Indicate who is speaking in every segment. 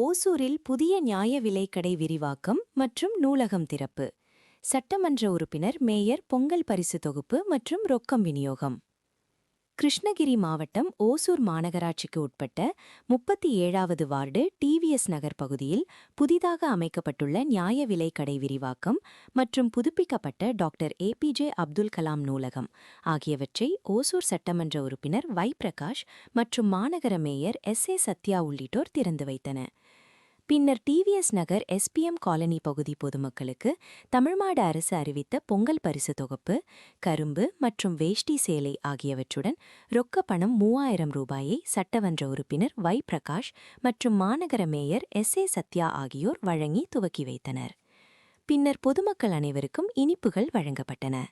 Speaker 1: ஓசூரில் புதிய நியாய விலைக்கடை விரிவாக்கம் மற்றும் நூலகம் திறப்பு. சட்டமன்ற உறுப்பினர் மேயர் பொங்கல் பரிசு தொகுப்பு மற்றும் ரொக்கம் விநியோகம். கிருஷ்ணகிரி மாவட்டம் ஓசூர் மாநகராட்சிக்கு உட்பட்ட 37வது வார்டு டிவிஎஸ் நகர் பகுதியில் புதிதாக அமைக்கப்பட்டுள்ள நியாய விலைக்கடை விரிவாக்கம் மற்றும் புதுப்பிக்கப்பட்ட டாக்டர் ஏபிஜே அப்துல் கலாம் நூலகம் ஆகியவற்றை ஓசூர் சட்டமன்ற உறுப்பினர் வை பிரகாஷ் மற்றும் மாநகர மேயர் எஸ்.ஏ. சத்யா உள்ளிட்டோர் திறந்து வைத்தனர். பின்னர் டிவிஎஸ் நகர் எஸ்பிஎம் காலனி பகுதி பொதுமக்களுக்கு தமிழ்நாடு அரசு அறிவித்த பொங்கல் பரிசு தொகுப்பு, கரும்பு மற்றும் வேஷ்டி சேலை ஆகியவற்றுடன் ரொக்க பணம் 3000 ரூபாயை சட்டமன்ற உறுப்பினர் வை பிரகாஷ் மற்றும் மாநகர மேயர் எஸ்.ஏ. சத்யா ஆகியோர் வழங்கி துவக்கி வைத்தனர். பின்னர் பொதுமக்கள் அனைவருக்கும் இனிப்புகள் வழங்கப்பட்டன.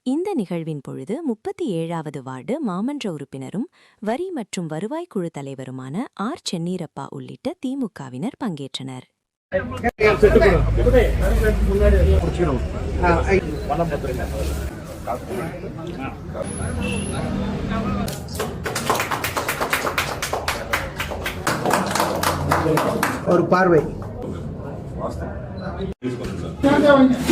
Speaker 1: இந்த நிகழ்வின் பொழுது 37வது வார்டு மாமன்ற உறுப்பினரும் வரி மற்றும் வருவாய் குழு தலைவருமான ஆர். சென்னீரப்பா உள்ளிட்ட திமுகவினர் பங்கேற்றனர்.
Speaker 2: ஒரு பார்வை
Speaker 3: கொஞ்சம்